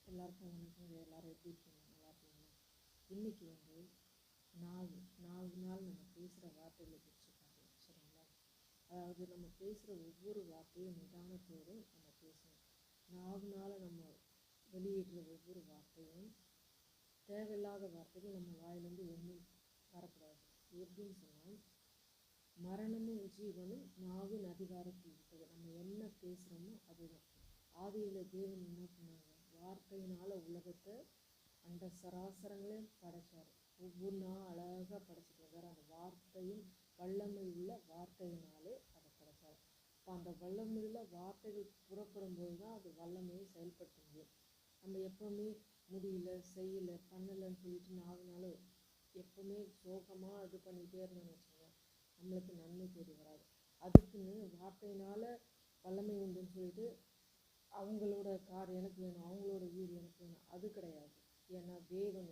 எல்லாருக்கும் வணக்கங்க. எல்லாரும் எப்படி இருக்கீங்க? நல்லா இருக்கீங்களா? இன்னைக்கு நாலு நாள் நம்ம பேசுகிற வார்த்தைகளை குறித்து பார்க்கலாம். சரிங்களா? அதாவது நம்ம பேசுகிற ஒவ்வொரு வார்த்தையும் நிதானத்தோடு நம்ம பேசணும். நாள் நம்ம வெளியிடுற ஒவ்வொரு வார்த்தையும் தேவையில்லாத வார்த்தைகள் நம்ம வாயிலேருந்து ஒன்றும் வரக்கூடாது. எப்படின்னு சொன்னால், மரணமும் ஜீவனும் நாவின் அதிகாரத்தில் இருக்குது. நம்ம என்ன பேசுகிறோமோ அதுதான். ஆதியில் தேவன் என்ன பண்ணாங்க? வார்த்தையினால் உலகத்தை அந்த சராசரங்களையும் படைச்சார். ஒவ்வொன்றா அழகாக படைச்சிட்டு வந்தார். அந்த வார்த்தையும் வல்லமை உள்ள வார்த்தையினாலே அதை படைச்சார். இப்போ அந்த வல்லமையுள்ள வார்த்தைகள் புறப்படும் போது தான் அது வல்லமையை செயல்படுத்த முடியும். நம்ம எப்போவுமே முடியல, செய்யலை, பண்ணலைன்னு சொல்லிட்டு நாலு எப்போவுமே சோகமாக இது பண்ணிகிட்டே இருந்தோம்னு வச்சுக்கோங்க, நம்மளுக்கு நன்மை தேடி வராது. அதுக்குன்னு வார்த்தையினால் வல்லமை உண்டுன்னு சொல்லிட்டு அவங்களோட கார் எனக்கு வேணும், அவங்களோட வீடு எனக்கு வேணும், அது கிடையாது. ஏன்னா தேவன்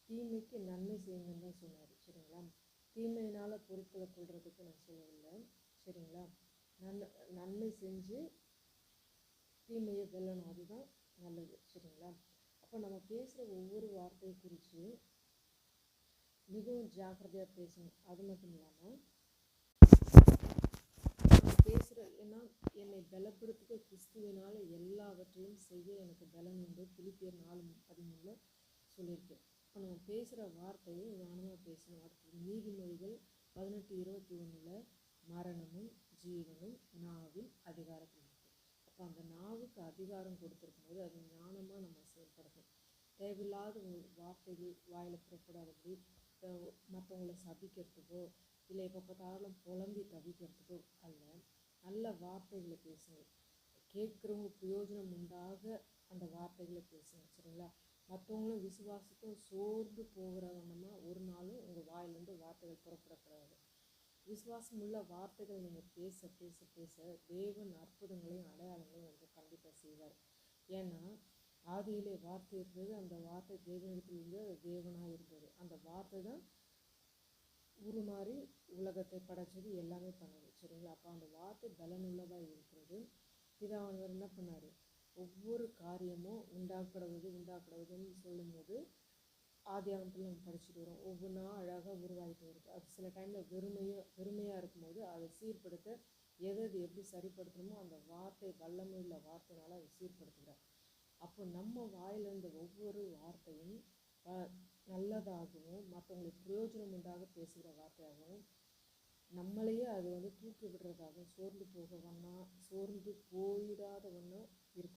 தீமைக்கு நன்மை செய்யுங்கன்னு தான் சொன்னார். சரிங்களா? தீமையினால் பொருட்களை கொள்றதுக்கு நான் சொல்லவில்லை. சரிங்களா? நன்மை செஞ்சு தீமையை வெல்லணும், அதுதான் நல்லது. சரிங்களா? அப்போ நம்ம பேசுகிற ஒவ்வொரு வார்த்தையை குறித்து மிகவும் ஜாக்கிரதையாக பேசணும். அது மட்டும் இல்லாமல் ஏன்னா என்னை பலப்படுத்துக கிறிஸ்துவினால் எல்லாவற்றையும் செய்ய எனக்கு பலன் உண்டு. பிலிப்பியர் 4:13 சொல்லியிருக்கேன். இப்போ நம்ம பேசுகிற வார்த்தையை ஞானமாக பேசணும். அடுத்தது நீதிமொழிகள் 18:21 மரணமும் ஜீவனும் நாவின் அதிகாரத்தில் இருக்குது. அப்போ அந்த நாவுக்கு அதிகாரம் கொடுத்துருக்கும் போது அது ஞானமாக நம்ம செயல்படணும். தேவையில்லாத வார்த்தைகள் வாயில் புறப்படாதபடி மற்றவங்களை சபிக்கிறதுக்கோ இல்லை எப்போ பார்த்தாலும் புலம்பி தவிக்கிறதுக்கோ அல்ல, நல்ல வார்த்தைகளை பேசுங்க. கேட்குறவங்க பிரயோஜனம் உண்டாக அந்த வார்த்தைகளை பேசுங்க. சரிங்களா? மற்றவங்களும் விசுவாசத்தும் சோர்ந்து போகிறவனமா ஒரு நாளும் உங்கள் வாயிலிருந்து வார்த்தைகள் புறப்படக்கூடாது. விசுவாசம் உள்ள வார்த்தைகள் நீங்கள் பேச பேச பேச தேவன் அற்புதங்களையும் அடையாளங்களையும் கண்டிப்பாக செய்வார். ஏன்னா ஆதியிலே வார்த்தை இருந்தது, அந்த வார்த்தை தேவனிடத்திலிருந்து தேவனாக இருந்தது. அந்த வார்த்தை தான் உருமாறி உலகத்தை படைச்சது, எல்லாமே பண்ணது. சரிங்களா? அப்போ அந்த வார்த்தை பலனுள்ளதாக இருக்கிறது. பிதாவானவர் என்ன பண்ணார்? ஒவ்வொரு காரியமும் உண்டாக்கப்படுவதுன்னு சொல்லும்போது ஆதியாகமத்தில் நம்ம படிச்சுட்டு வரோம். ஒவ்வொன்றா அழகாக உருவாகிட்டு வருது. அது சில டைமில் வெறுமையாக இருக்கும்போது அதை சீர்படுத்த எது எப்படி சரிப்படுத்தணுமோ அந்த வார்த்தை வல்லமை உள்ள வார்த்தைனால அதை சீர்படுத்துகிறார். அப்போ நம்ம வாயிலிருந்த ஒவ்வொரு வார்த்தையும் நல்லதாகவும் மற்றவங்களுக்கு பிரயோஜனம் உண்டாக பேசுகிற வார்த்தையாகவும் நம்மளையே அது தூக்கி விடுறதாகவும் சோர்ந்து போயிடாத ஒன்றும்